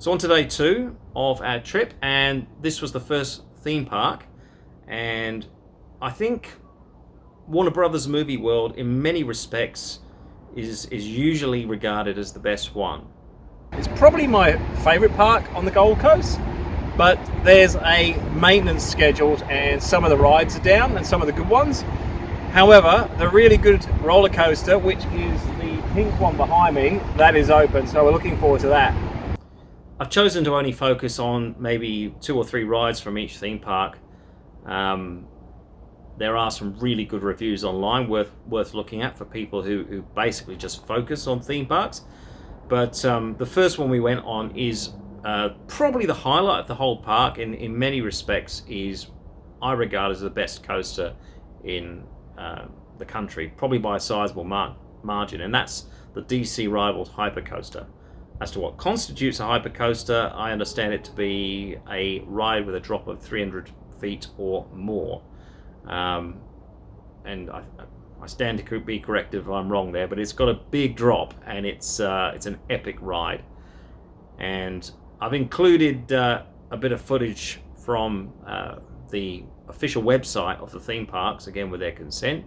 So on to day 2 of our trip, and this was the first theme park, and I think Warner Brothers Movie World in many respects is usually regarded as the best one. It's probably my favourite park on the Gold Coast, but there's a maintenance scheduled and some of the rides are down and some of the good ones. However, the really good roller coaster, which is the pink one behind me, that is open, so we're looking forward to that. I've chosen to only focus on maybe 2 or 3 rides from each theme park. There are some really good reviews online worth looking at for people who basically just focus on theme parks. But the first one we went on is probably the highlight of the whole park. In many respects, I regard as the best coaster in the country, probably by a sizable margin, and that's the DC Rivals Hypercoaster. As to what constitutes a hypercoaster, I understand it to be a ride with a drop of 300 feet or more. And I stand to be corrected if I'm wrong there, but it's got a big drop and it's an epic ride. And I've included a bit of footage from the official website of the theme parks, again with their consent.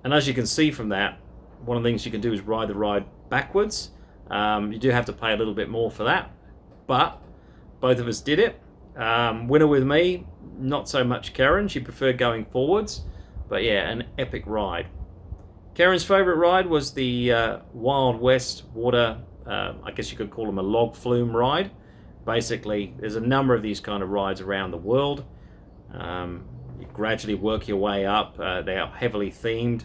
And as you can see from that, one of the things you can do is ride the ride backwards. You do have to pay a little bit more for that, but both of us did it. Winner with me, not so much Karen. She preferred going forwards, but yeah, an epic ride. Karen's favourite ride was the Wild West water, I guess you could call them a log flume ride. Basically, there's a number of these kind of rides around the world. You gradually work your way up. They are heavily themed,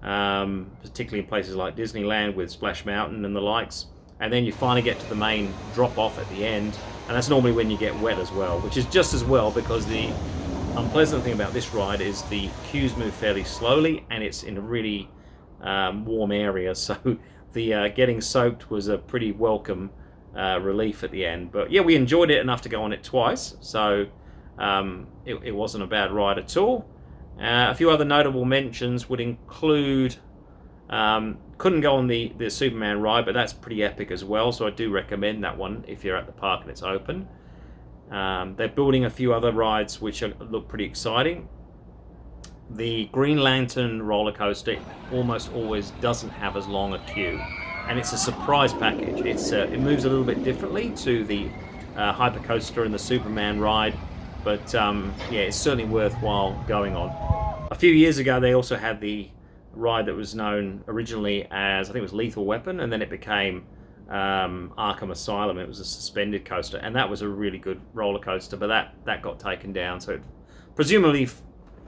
particularly in places like Disneyland with Splash Mountain and the likes. and then you finally get to the main drop off at the end, and that's normally when you get wet as well, which is just as well, because the unpleasant thing about this ride is the queues move fairly slowly, and it's in a really warm area, so the getting soaked was a pretty welcome relief at the end. But yeah, we enjoyed it enough to go on it twice, so it wasn't a bad ride at all. A few other notable mentions would include, couldn't go on the Superman ride, but that's pretty epic as well, so I do recommend that one if you're at the park and it's open. They're building a few other rides which look pretty exciting. The Green Lantern roller coaster almost always doesn't have as long a queue, and it's a surprise package. It moves a little bit differently to the Hypercoaster and the Superman ride, but yeah, it's certainly worthwhile going on. A few years ago, they also had the ride that was known originally as, I think it was Lethal Weapon, and then it became Arkham Asylum. It was a suspended coaster, and that was a really good roller coaster, but that got taken down, so it presumably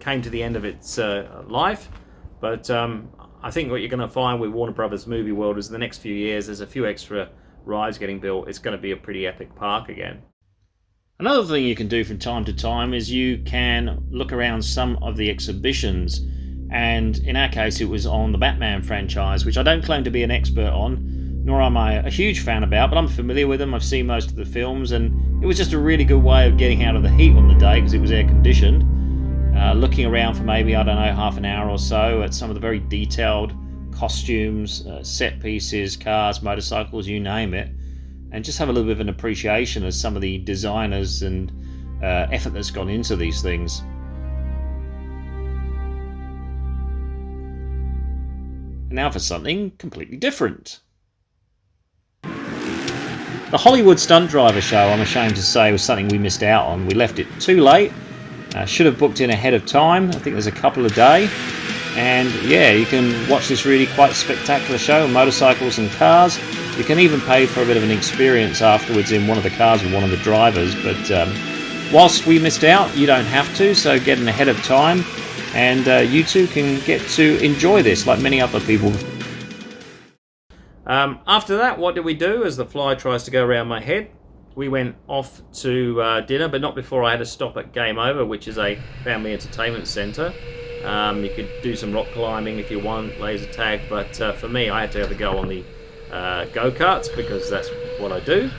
came to the end of its life. But I think what you're going to find with Warner Brothers Movie World is the next few years there's a few extra rides getting built. It's going to be a pretty epic park again. Another thing you can do from time to time is you can look around some of the exhibitions, and in our case it was on the Batman franchise, which I don't claim to be an expert on, nor am I a huge fan about, but I'm familiar with them. I've seen most of the films, and it was just a really good way of getting out of the heat on the day because it was air conditioned. Looking around for maybe, I don't know, half an hour or so at some of the very detailed costumes, set pieces, cars, motorcycles, you name it, and just have a little bit of an appreciation of some of the designers and effort that's gone into these things. And now for something completely different. The Hollywood Stunt Driver show, I'm ashamed to say, was something we missed out on. We left it too late. Should have booked in ahead of time. I think there's a couple a day. And yeah, you can watch this really quite spectacular show, motorcycles and cars. You can even pay for a bit of an experience afterwards in one of the cars with one of the drivers. But whilst we missed out, you don't have to, so get in ahead of time. And you too can get to enjoy this like many other people. After that, what did we do as the fly tries to go around my head? We went off to dinner, but not before I had to stop at Game Over, which is a family entertainment centre. You could do some rock climbing if you want, laser tag, but for me, I had to have a go on the go-karts because that's what I do.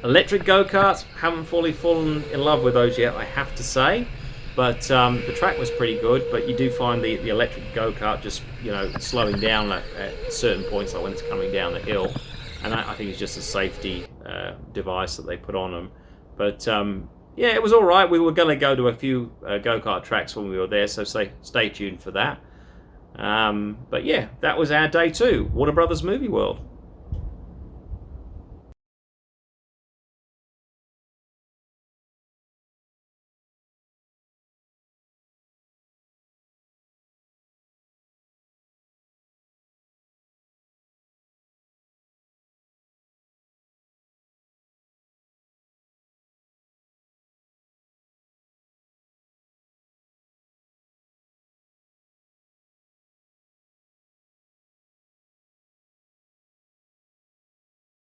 Electric go-karts, haven't fully fallen in love with those yet, I have to say. But the track was pretty good, but you do find the electric go-kart just, slowing down at certain points, like when it's coming down the hill. And I think it's just a safety device that they put on them. But yeah, it was all right. We were going to go to a few go-kart tracks when we were there, so stay tuned for that. But yeah, that was our day 2, Warner Brothers Movie World.